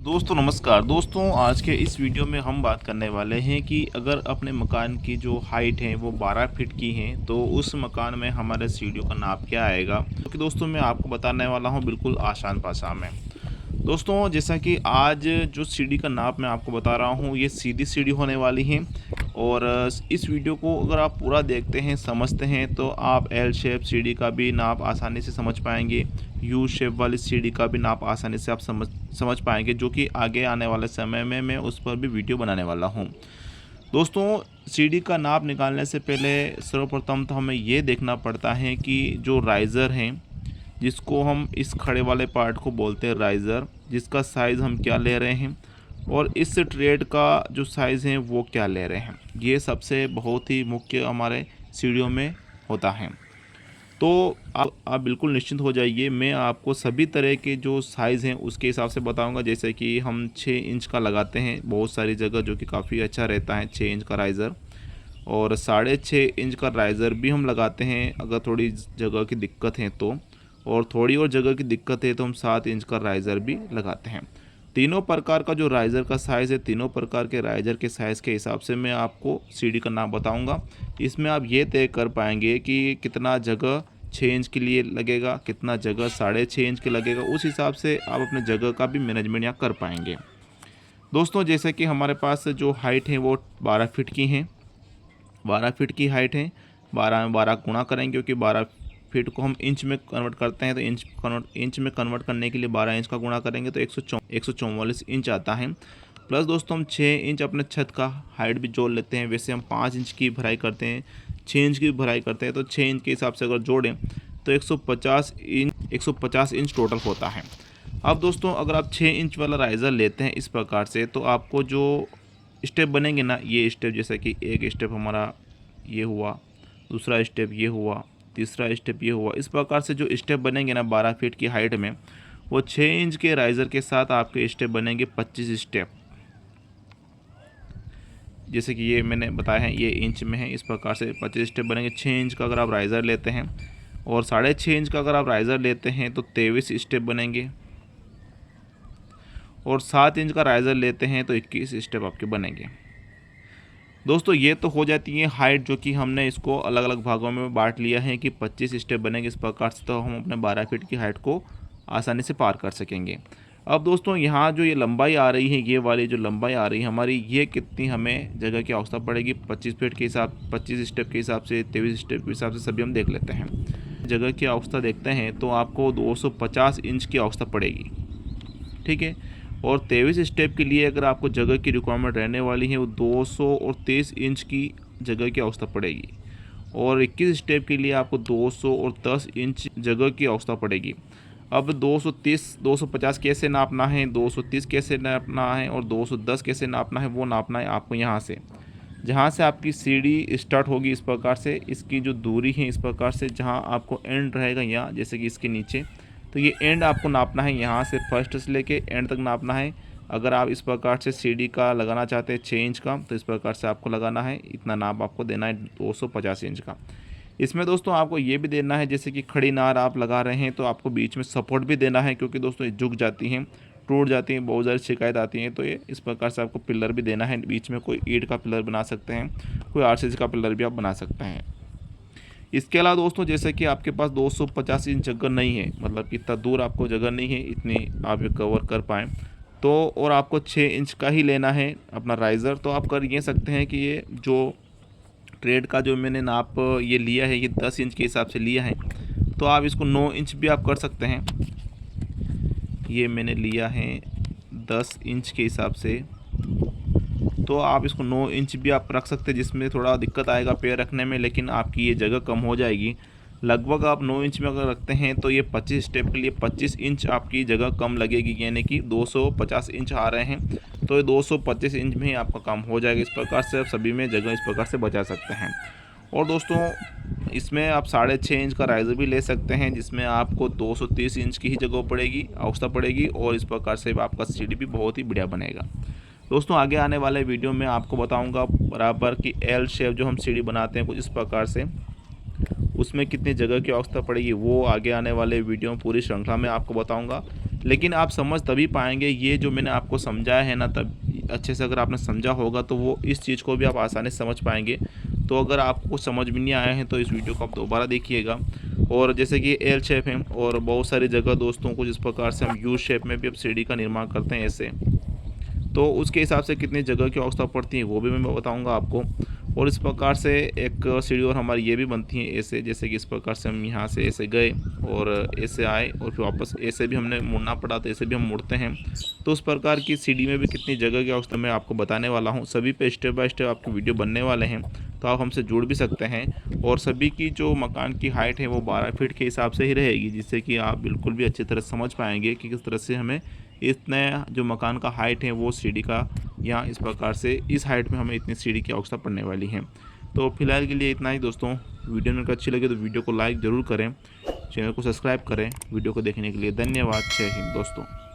दोस्तों नमस्कार। दोस्तों आज के इस वीडियो में हम बात करने वाले हैं कि अगर अपने मकान की जो हाइट है वो 12 फीट की है तो उस मकान में हमारे सीढ़ियों का नाप क्या आएगा। क्योंकि दोस्तों मैं आपको बताने वाला हूं बिल्कुल आसान भाषा में। दोस्तों जैसा कि आज जो सीढ़ी का नाप मैं आपको बता रहा हूँ ये सीधी सीढ़ी होने वाली है। और इस वीडियो को अगर आप पूरा देखते हैं समझते हैं तो आप एल शेप सीढ़ी का भी नाप आसानी से समझ पाएंगे। यू शेप वाली सीढ़ी का भी नाप आसानी से आप समझ पाएंगे, जो कि आगे आने वाले समय में मैं उस पर भी वीडियो बनाने वाला हूँ। दोस्तों सीढ़ी का नाप निकालने से पहले सर्वप्रथम तो हमें ये देखना पड़ता है कि जो राइज़र हैं, जिसको हम इस खड़े वाले पार्ट को बोलते हैं राइज़र, जिसका साइज़ हम क्या ले रहे हैं और इस ट्रेड का जो साइज़ है वो क्या ले रहे हैं, ये सबसे बहुत ही मुख्य हमारे सीढ़ियों में होता है। तो आप बिल्कुल निश्चिंत हो जाइए, मैं आपको सभी तरह के जो साइज़ हैं उसके हिसाब से बताऊंगा। जैसे कि हम 6 इंच का लगाते हैं बहुत सारी जगह, जो कि काफ़ी अच्छा रहता है 6 इंच का राइज़र। और 6.5 इंच का राइज़र भी हम लगाते हैं अगर थोड़ी जगह की दिक्कत है तो। और थोड़ी और जगह की दिक्कत है तो हम 7 इंच का राइज़र भी लगाते हैं। तीनों प्रकार का जो राइज़र का साइज़ है, तीनों प्रकार के राइज़र के साइज़ के हिसाब से मैं आपको सीढ़ी का नाम बताऊंगा। इसमें आप ये तय कर पाएंगे कि कितना जगह 6 इंच के लिए लगेगा, कितना जगह 6.5 इंच के लगेगा। उस हिसाब से आप अपने जगह का भी मैनेजमेंट यहाँ कर पाएंगे। दोस्तों जैसे कि हमारे पास जो हाइट है वो 12 फीट की है, 12 फीट की हाइट है। 12 में 12 गुणा करेंगे, क्योंकि 12 फीट को हम इंच में कन्वर्ट करते हैं तो इंच में कन्वर्ट करने के लिए 12 इंच का गुणा करेंगे तो 144 इंच आता है। प्लस दोस्तों हम 6 इंच अपने छत का हाइट भी जोड़ लेते हैं। वैसे हम 5 इंच की भराई करते हैं, 6 इंच की भराई करते हैं, तो 6 इंच के हिसाब से अगर जोड़ें तो 150 इंच टोटल होता है। अब दोस्तों अगर आप 6 इंच वाला राइज़र लेते हैं इस प्रकार से, तो आपको जो स्टेप बनेंगे ना, ये स्टेप जैसे कि एक स्टेप हमारा ये हुआ, दूसरा स्टेप ये हुआ, तीसरा स्टेप ये हुआ, इस प्रकार से जो स्टेप बनेंगे ना 12 फीट की हाइट में, वो 6 इंच के राइज़र के साथ आपके स्टेप बनेंगे 25 स्टेप। जैसे कि ये मैंने बताया है ये इंच में है, इस प्रकार से 25 स्टेप बनेंगे। 6 इंच का अगर आप राइज़र लेते हैं और 6.5 इंच का अगर आप राइज़र लेते हैं तो 23 स्टेप बनेंगे। और 7 इंच का राइज़र लेते हैं तो 21 स्टेप आपके बनेंगे। दोस्तों ये तो हो जाती है हाइट, जो कि हमने इसको अलग अलग भागों में बांट लिया है कि 25 स्टेप बनेंगे। इस प्रकार से तो हम अपने 12 फीट की हाइट को आसानी से पार कर सकेंगे। अब दोस्तों यहाँ जो ये लंबाई आ रही है, ये वाली जो लंबाई आ रही है हमारी, ये कितनी हमें जगह की आवश्यकता पड़ेगी 25 फीट के हिसाब 25 स्टेप के हिसाब से, 23 स्टेप के हिसाब से सभी हम देख लेते हैं। जगह की आवश्यकता देखते हैं तो आपको 250 इंच की आवश्यकता पड़ेगी, ठीक है। और 23 स्टेप के लिए अगर आपको जगह की रिक्वायरमेंट रहने वाली है वो 223 इंच की जगह की आवश्यकता पड़ेगी। और 21 स्टेप के लिए आपको 210 इंच जगह की आवश्यकता पड़ेगी। अब 250 कैसे नापना है, 230 कैसे नापना है और 210 कैसे नापना है, वो नापना है आपको यहाँ से, जहाँ से आपकी सीढ़ी स्टार्ट होगी। इस प्रकार से इसकी जो दूरी है, इस प्रकार से जहाँ आपको एंड रहेगा यहाँ, जैसे कि इसके नीचे, तो ये एंड आपको नापना है। यहाँ से फर्स्ट से लेके एंड तक नापना है। अगर आप इस प्रकार से सीढ़ी का लगाना चाहते हैं 6 इंच का, तो इस प्रकार से आपको लगाना है, इतना नाप आपको देना है 250 इंच का। इसमें दोस्तों आपको ये भी देना है, जैसे कि खड़ी नार आप लगा रहे हैं तो आपको बीच में सपोर्ट भी देना है, क्योंकि दोस्तों ये झुक जाती हैं, टूट जाती हैं, बहुत ज़्यादा शिकायत आती है। तो ये इस प्रकार से आपको पिलर भी देना है, बीच में कोई ईंट का पिलर बना सकते हैं, कोई आरसीसी का पिलर भी आप बना सकते हैं। इसके अलावा दोस्तों जैसे कि आपके पास 250 इंच जगह नहीं है, मतलब इतना दूर आपको जगह नहीं है इतनी आप ये कवर कर पाएँ, तो और आपको 6 इंच का ही लेना है अपना राइज़र, तो आप कर ये सकते हैं कि ये जो ट्रेड का जो मैंने नाप ये लिया है, ये 10 इंच के हिसाब से लिया है, तो आप इसको 9 इंच भी आप कर सकते हैं। ये मैंने लिया है 10 इंच के हिसाब से, तो आप इसको 9 इंच भी आप रख सकते हैं, जिसमें थोड़ा दिक्कत आएगा पैर रखने में, लेकिन आपकी ये जगह कम हो जाएगी। लगभग आप 9 इंच में अगर रखते हैं तो ये 25 स्टेप के लिए 25 इंच आपकी जगह कम लगेगी, यानी कि 250 इंच आ रहे हैं तो ये 225 इंच में ही आपका काम हो जाएगा। इस प्रकार से आप सभी में जगह इस प्रकार से बचा सकते हैं। और दोस्तों इसमें आप 6.5 इंच का राइज़र भी ले सकते हैं, जिसमें आपको 230 इंच की ही जगह पड़ेगी, आवश्यकता पड़ेगी, और इस प्रकार से आपका सीढ़ी भी बहुत ही बढ़िया बनेगा। दोस्तों आगे आने वाले वीडियो में आपको बताऊंगा बराबर कि एल शेप जो हम सीढ़ी बनाते हैं कुछ इस प्रकार से, उसमें कितनी जगह की आवश्यकता पड़ेगी वो आगे आने वाले वीडियो में पूरी श्रृंखला में आपको बताऊंगा। लेकिन आप समझ तभी पाएंगे, ये जो मैंने आपको समझाया है ना, तब अच्छे से अगर आपने समझा होगा तो वो इस चीज़ को भी आप आसानी से समझ पाएंगे। तो अगर आपको समझ में नहीं आया है तो इस वीडियो को आप दोबारा देखिएगा। और जैसे कि एल शेप है और बहुत सारी जगह दोस्तों को जिस प्रकार से हम यू शेप में भी अब सीढ़ी का निर्माण करते हैं ऐसे, तो उसके हिसाब से कितनी जगह की आवश्यकता पड़ती है वो भी मैं बताऊंगा आपको। और इस प्रकार से एक सीढ़ी और हमारी ये भी बनती है ऐसे, जैसे कि इस प्रकार से हम यहाँ से ऐसे गए और ऐसे आए और फिर वापस ऐसे भी हमने मुड़ना पड़ा तो ऐसे भी हम मुड़ते हैं। तो उस प्रकार की सीढ़ी में भी कितनी जगह की आवश्यकता मैं आपको बताने वाला हूँ। सभी पे स्टेप बाय स्टेप आपके वीडियो बनने वाले हैं, तो आप हमसे जुड़ भी सकते हैं। और सभी की जो मकान की हाइट है वो 12 फीट के हिसाब से ही रहेगी, जिससे कि आप बिल्कुल भी अच्छी तरह समझ पाएंगे कि किस तरह से हमें इतने जो मकान का हाइट है वो सीढ़ी का, या इस प्रकार से इस हाइट में हमें इतनी सीढ़ी की आवश्यकता पड़ने वाली है। तो फिलहाल के लिए इतना ही दोस्तों। वीडियो में अच्छी लगे तो वीडियो को लाइक ज़रूर करें, चैनल को सब्सक्राइब करें। वीडियो को देखने के लिए धन्यवाद। जय हिंद दोस्तों।